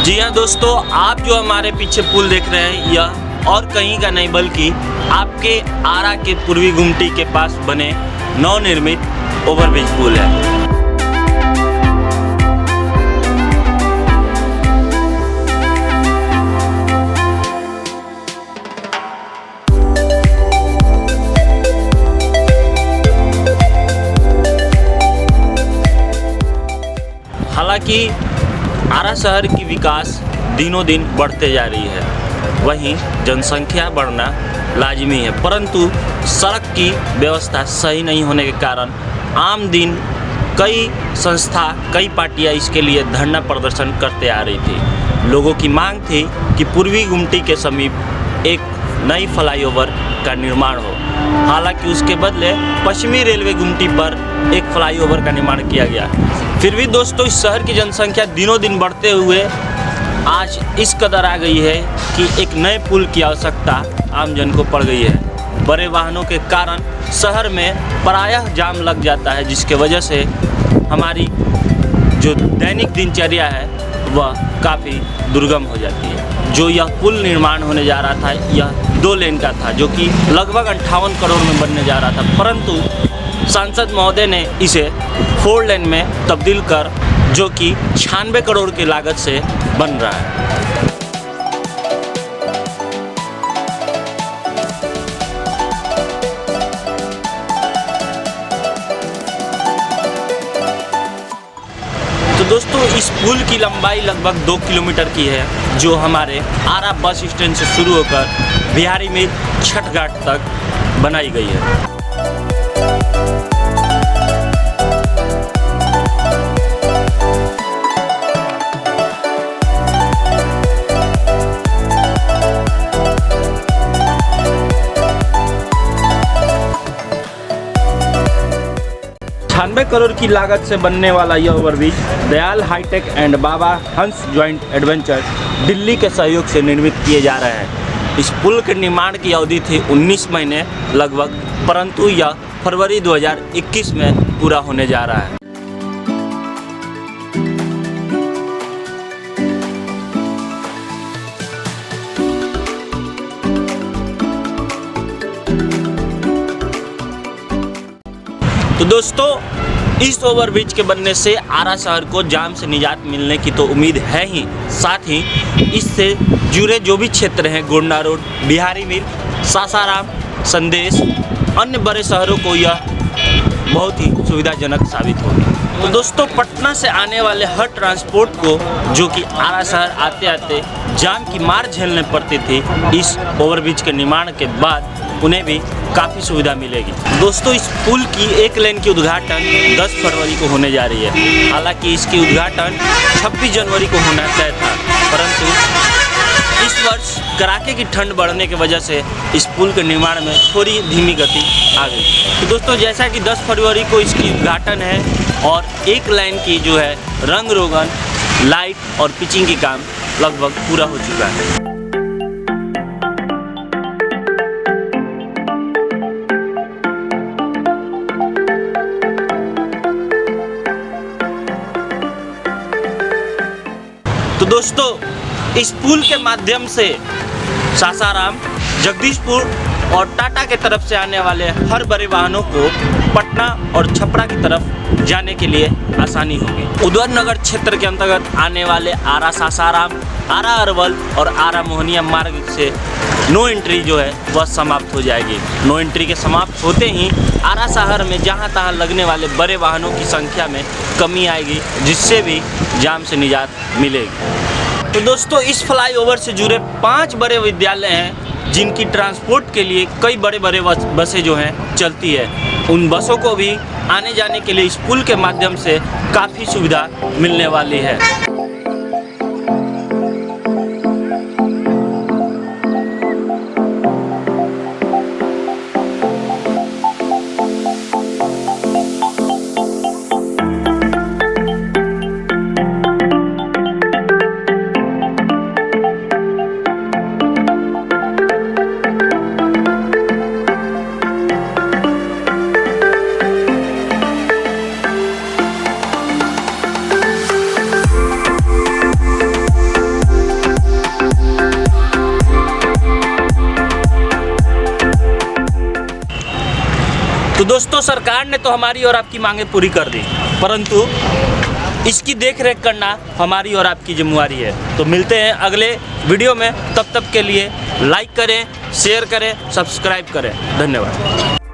जी हाँ दोस्तों, आप जो हमारे पीछे पुल देख रहे हैं यह और कहीं का नहीं बल्कि आपके आरा के पूर्वी गुमटी के पास बने नवनिर्मित ओवरब्रिज पुल है। हालांकि आरा शहर की विकास दिनों दिन बढ़ते जा रही है, वहीं जनसंख्या बढ़ना लाजमी है, परंतु सड़क की व्यवस्था सही नहीं होने के कारण आम दिन कई संस्था कई पार्टियां इसके लिए धरना प्रदर्शन करते आ रही थी। लोगों की मांग थी कि पूर्वी गुमटी के समीप एक नई फ्लाईओवर का निर्माण हो। हालांकि उसके बदले पश्चिमी रेलवे गुमटी पर एक फ्लाईओवर का निर्माण किया गया। फिर भी दोस्तों, इस शहर की जनसंख्या दिनों दिन बढ़ते हुए आज इस कदर आ गई है कि एक नए पुल की आवश्यकता आम जन को पड़ गई है। बड़े वाहनों के कारण शहर में प्रायः जाम लग जाता है, जिसके वजह से हमारी जो दैनिक दिनचर्या है वह काफ़ी दुर्गम हो जाती है। जो यह पुल निर्माण होने जा रहा था यह 2 लेन का था, जो कि लगभग 58 करोड़ में बनने जा रहा था, परंतु सांसद महोदय ने इसे 4 लेन में तब्दील कर जो कि 96 करोड़ की लागत से बन रहा है। तो दोस्तों, इस पुल की लंबाई लगभग 2 किलोमीटर की है, जो हमारे आरा बस स्टैंड से शुरू होकर बिहारी में छठ घाट तक बनाई गई है। करोड़ की लागत से बनने वाला यह ओवरब्रिज दयाल हाईटेक एंड बाबा हंस जॉइंट एडवेंचर दिल्ली के सहयोग से निर्मित किए जा रहे हैं। इस पुल के निर्माण की अवधि थी 19 महीने लगभग, परंतु यह फरवरी 2021 में पूरा होने जा रहा है। तो दोस्तों, इस ओवरब्रिज के बनने से आरा शहर को जाम से निजात मिलने की तो उम्मीद है ही, साथ ही इससे जुड़े जो भी क्षेत्र हैं गोंडा रोड, बिहारी मीर, सासाराम, संदेश, अन्य बड़े शहरों को यह बहुत ही सुविधाजनक साबित होगी। तो दोस्तों, पटना से आने वाले हर ट्रांसपोर्ट को जो कि आरा शहर आते आते जाम की मार झेलने पड़ती थी, इस ओवरब्रिज के निर्माण के बाद उन्हें भी काफ़ी सुविधा मिलेगी। दोस्तों, इस पुल की 1 लेन की उद्घाटन 10 फरवरी को होने जा रही है। हालांकि इसकी उद्घाटन 26 जनवरी को होना तय था, परंतु इस वर्ष कड़ाके की ठंड बढ़ने की वजह से इस पुल के निर्माण में थोड़ी धीमी गति आ गई। तो दोस्तों, जैसा कि 10 फरवरी को इसकी उद्घाटन है और 1 लाइन की जो है रंग रोगन, लाइट और पिचिंग की काम लगभग पूरा हो चुका है। तो दोस्तों, इस पुल के माध्यम से सासाराम, जगदीशपुर और टाटा के तरफ से आने वाले हर बड़े वाहनों को पटना और छपरा की तरफ जाने के लिए आसानी होगी। उधर नगर क्षेत्र के अंतर्गत आने वाले आरा सासाराम, आरा अरवल और आरा मोहनिया मार्ग से नो एंट्री जो है वह समाप्त हो जाएगी। नो एंट्री के समाप्त होते ही आरा शहर में जहां तहां लगने वाले बड़े वाहनों की संख्या में कमी आएगी, जिससे भी जाम से निजात मिलेगी। तो दोस्तों, इस फ्लाईओवर से जुड़े 5 बड़े विद्यालय हैं, जिनकी ट्रांसपोर्ट के लिए कई बड़े बड़े बसें जो हैं चलती है। उन बसों को भी आने जाने के लिए इस पुल के माध्यम से काफ़ी सुविधा मिलने वाली है। तो दोस्तों, सरकार ने तो हमारी और आपकी मांगें पूरी कर दी, परंतु इसकी देख रेख करना हमारी और आपकी जिम्मेवारी है। तो मिलते हैं अगले वीडियो में, तब तक के लिए लाइक करें, शेयर करें, सब्सक्राइब करें। धन्यवाद।